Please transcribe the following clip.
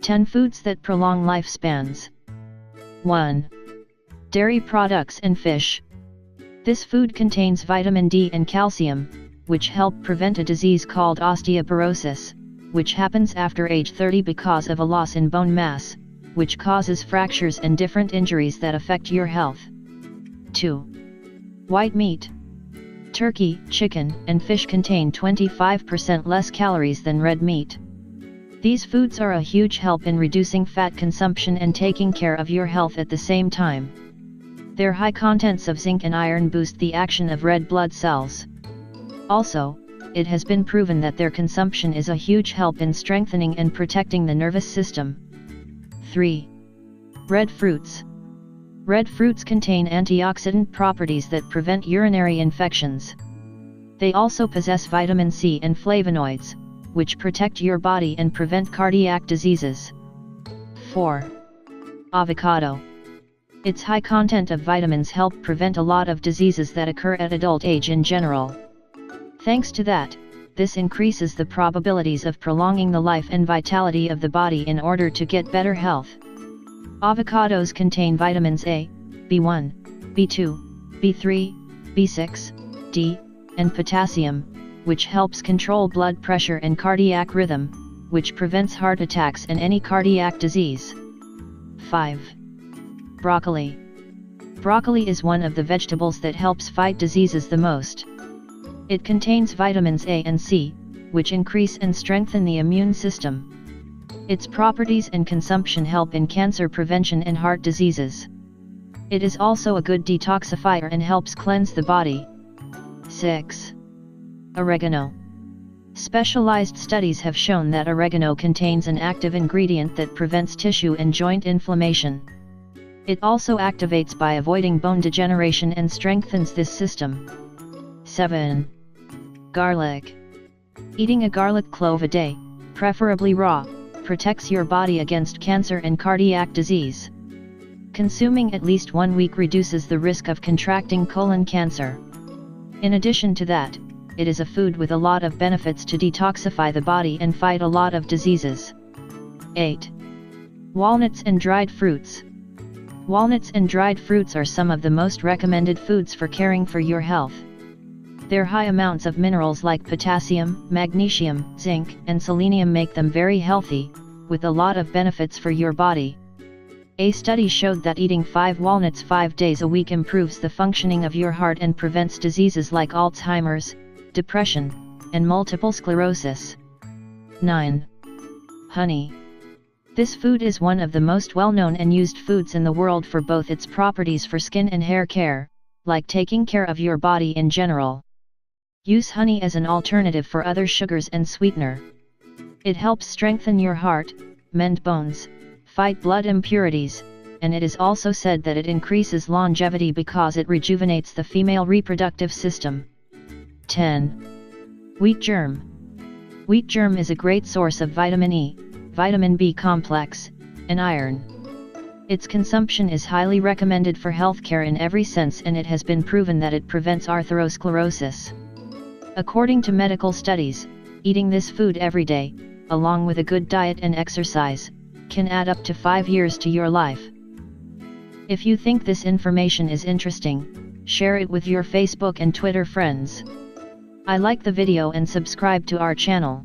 10 foods that prolong lifespans. 1. Dairy products and fish. This food contains vitamin D and calcium, which help prevent a disease called osteoporosis, which happens after age 30 because of a loss in bone mass, which causes fractures and different injuries that affect your health. 2. White meat. Turkey, chicken, and fish contain 25% less calories than red meat. These foods are a huge help in reducing fat consumption and taking care of your health at the same time. Their high contents of zinc and iron boost the action of red blood cells. Also, it has been proven that their consumption is a huge help in strengthening and protecting the nervous system. 3. Red fruits. Red fruits contain antioxidant properties that prevent urinary infections. They also possess vitamin C and flavonoids, which protect your body and prevent cardiac diseases. 4. Avocado. Its high content of vitamins help prevent a lot of diseases that occur at adult age in general. Thanks to that, this increases the probabilities of prolonging the life and vitality of the body in order to get better health. Avocados contain vitamins A, B1, B2, B3, B6, D, and potassium, which helps control blood pressure and cardiac rhythm, which prevents heart attacks and any cardiac disease. 5. Broccoli. Broccoli is one of the vegetables that helps fight diseases the most. It contains vitamins A and C, which increase and strengthen the immune system. Its properties and consumption help in cancer prevention and heart diseases. It is also a good detoxifier and helps cleanse the body. 6. Oregano. Specialized studies have shown that oregano contains an active ingredient that prevents tissue and joint inflammation. It also activates by avoiding bone degeneration and strengthens this system. 7. Garlic. Eating a garlic clove a day, preferably raw, protects your body against cancer and cardiac disease. Consuming at least 1 week reduces the risk of contracting colon cancer. In addition to that, it is a food with a lot of benefits to detoxify the body and fight a lot of diseases. 8. Walnuts and dried fruits. Walnuts and dried fruits are some of the most recommended foods for caring for your health. Their high amounts of minerals like potassium, magnesium, zinc, and selenium make them very healthy, with a lot of benefits for your body. A study showed that eating 5 walnuts 5 days a week improves the functioning of your heart and prevents diseases like Alzheimer's, depression, and multiple sclerosis. 9. Honey. This food is one of the most well-known and used foods in the world for both its properties for skin and hair care, like taking care of your body in general. Use honey as an alternative for other sugars and sweetener. It helps strengthen your heart, mend bones, fight blood impurities, and it is also said that it increases longevity because it rejuvenates the female reproductive system. 10. Wheat germ. Wheat germ is a great source of vitamin E, vitamin B complex, and iron. Its consumption is highly recommended for healthcare in every sense, and it has been proven that it prevents atherosclerosis. According to medical studies, eating this food every day, along with a good diet and exercise, can add up to 5 years to your life. If you think this information is interesting, share it with your Facebook and Twitter friends. I like the video and subscribe to our channel.